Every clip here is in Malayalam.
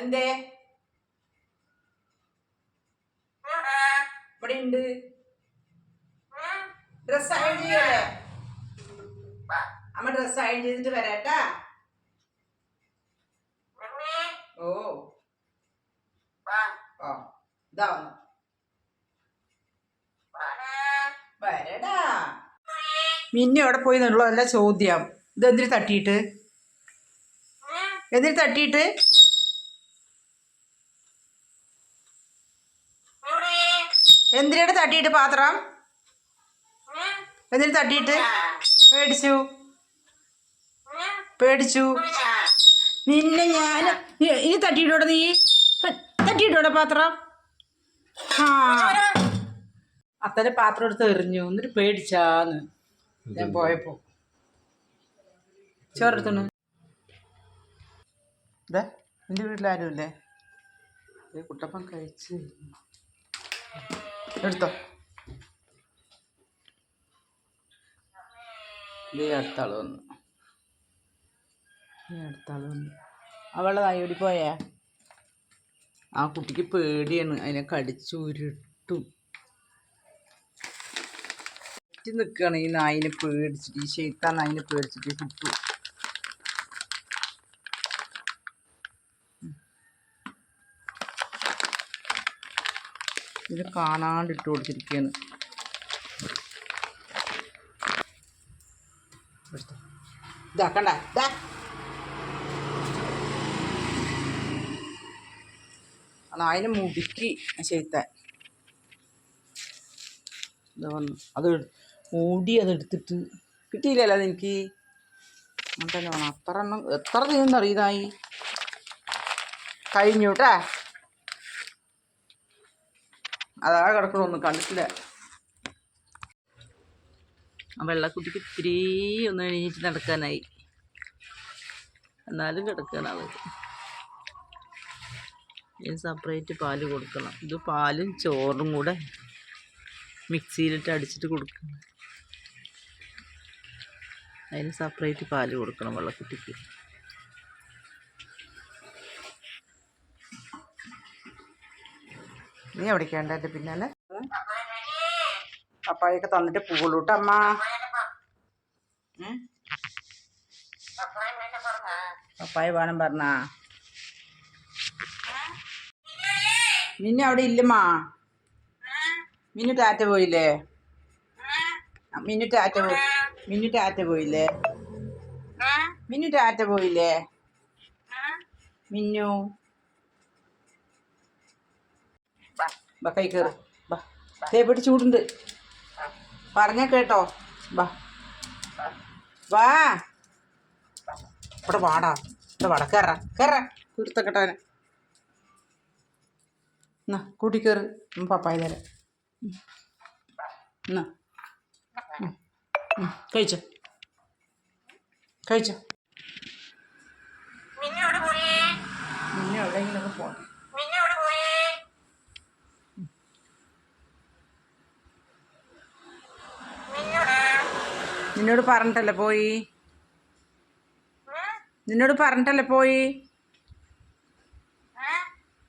എന്തേ ഇവിടെ ഉണ്ട് ഡ്രസ് അയൺ ചെയ്യല്ലേ അമ്മ ഡ്രസ് അയൺ ചെയ്തിട്ട് വരാട്ടാ ഓ ആ ഇതാ വന്നു വരടാ മിന്നു എവിടെ പോയി എന്നുള്ളതല്ല ചോദ്യം ഇതെന്തിന് തട്ടിയിട്ട് എന്തിന് തട്ടിയിട്ട് എന്തിനാണ് തട്ടിയിട്ട് പാത്രം എന്തിന് തട്ടിയിട്ട് പേടിച്ചു നിന്നെ ഞാൻ ഇനി തട്ടിയിട്ടോടെ നീ തട്ടിയിട്ടോടെ പാത്രം ആ അത്തന്നെ പാത്രം എടുത്ത് എറിഞ്ഞു എന്നിട്ട് പേടിച്ചാന്ന് ഞാൻ പോയപ്പോ ചോറെടുത്തണ് ഇതാ എൻ്റെ വീട്ടിലാരും ഇല്ലേ കുട്ടപ്പൻ കഴിച്ച് എടുത്തോ ഇതേ അടുത്താള് വന്നു അവളെ നായോടി പോയാ ആ കുട്ടിക്ക് പേടിയാണ് അതിനെ കടിച്ചുരുട്ടും നിൽക്കുകയാണ് ഈ നായിനെ പേടിച്ചിട്ട് ഈ ശൈത്താൻ നായിനെ പേടിച്ചിട്ട് കുട്ടു ഇത് കാണാണ്ടിട്ട് കൊടുത്തിരിക്കുകയാണ് ഇതാക്കണ്ട നായിനെ മുടുക്കി ശൈത്താൻ അത് ഓടി അതെടുത്തിട്ട് കിട്ടിയില്ലല്ലോ അതെനിക്ക് അങ്ങനെ തന്നെ വേണം എത്ര തീർന്നറിയുന്നായി കഴിഞ്ഞു കേട്ടാ അതാ കിടക്കണമൊന്നും കണ്ടിട്ടില്ല ആ വെള്ളക്കുട്ടിക്ക് ഇത്തിരി ഒന്ന് എണീറ്റ് നടക്കാനായി എന്നാലും കിടക്കാനത് ഇതിന് സെപ്പറേറ്റ് പാല് കൊടുക്കണം ഇത് പാലും ചോറും കൂടെ മിക്സിയിലിട്ട് അടിച്ചിട്ട് കൊടുക്കണം അതിന് സെപ്പറേറ്റ് പാല് കൊടുക്കണം വെള്ളക്കുട്ടിക്ക് നീ എവിടേക്ക് വേണ്ട എൻ്റെ പിന്നാലെ പപ്പായൊക്കെ തന്നിട്ട് പോകുള്ളൂ കേട്ടോ അമ്മ പപ്പായ വേണം പറഞ്ഞാ മിന്നു അവിടെ ഇല്ലമ്മാ മിന്നു ടാറ്റ പോയില്ലേ മിന്നു ടാറ്റ പോയില്ലേ മിന്നു ബാ കൈ കയറി ബാ തേപ്പിട്ട് ചൂടുണ്ട് പറഞ്ഞ കേട്ടോ ബാ വാ ഇവിടെ വാടാ കയറ കുരുത്തക്കെട്ടാനെ എന്നാ കൂട്ടി കയറ് പപ്പായ തരാം എന്നാ കഴിച്ചോ മിന്നു എവിടെയെങ്കിലൊക്കെ പോകണം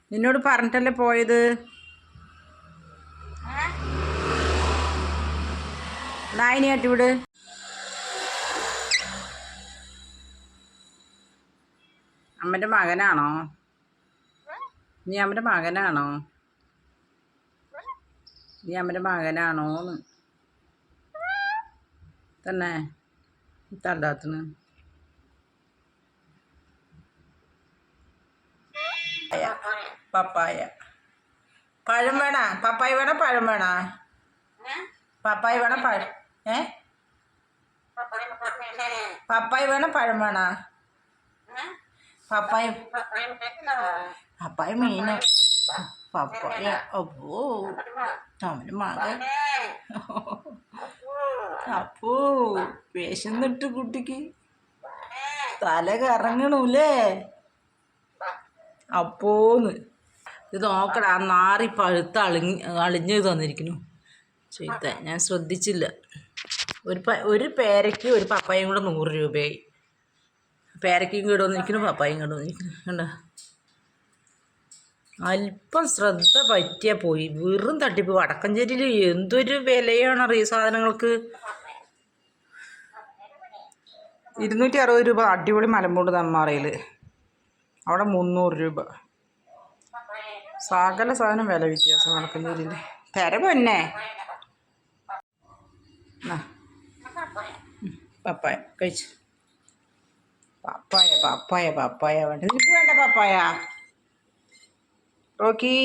നിന്നോട് പറഞ്ഞിട്ടല്ലേ പോയത് നായിനെ ആട്ടിവിട് അമ്മൻ്റെ മകനാണോ നീ അമ്മൻ്റെ മകനാണോ നീ അമ്മൻ്റെ മകനാണോന്ന് തന്നെ തണ്ടാത്തിന് പപ്പായ പഴം വേണ പപ്പായ വേണം പഴം വേണ പപ്പായ വേണം പഴം പപ്പായ വേണം പഴം വേണ പപ്പായ പപ്പായ മീന പപ്പായ അപ്പോ അവൻ്റെ മകൻ അപ്പോ വിശന്നിട്ട് കുട്ടിക്ക് തല കറങ്ങണൂല്ലേ അപ്പോന്ന് ഇത് നോക്കടാ നാറി പഴുത്ത് അളിഞ്ഞ് തന്നിരിക്കുന്നു ചെയ്ത ഞാൻ ശ്രദ്ധിച്ചില്ല ഒരു പേരയ്ക്ക് ഒരു പപ്പായയും കൂടെ 100 രൂപയായി പേരയ്ക്കും കൂടെ വന്നിരിക്കുന്നു പപ്പായയും കൂടെ വന്നിരിക്കുന്നു കണ്ടോ അല്പം ശ്രദ്ധ പറ്റിയാൽ പോയി വെറും തട്ടിപ്പ് വടക്കഞ്ചേരിയിൽ എന്തൊരു വിലയാണറിയ സാധനങ്ങൾക്ക് 260 രൂപ അടിപൊളി മലമ്പൂണ്ട് നെന്മാറയിൽ അവിടെ 300 രൂപ സകല സാധനം വില വ്യത്യാസം വടക്കഞ്ചേരിയിൽ തര പൊന്നെ പപ്പായ കഴിച്ചു പപ്പായ പപ്പായ പപ്പായ വേണ്ട നിനക്ക് വേണ്ട പപ്പായ റോക്കി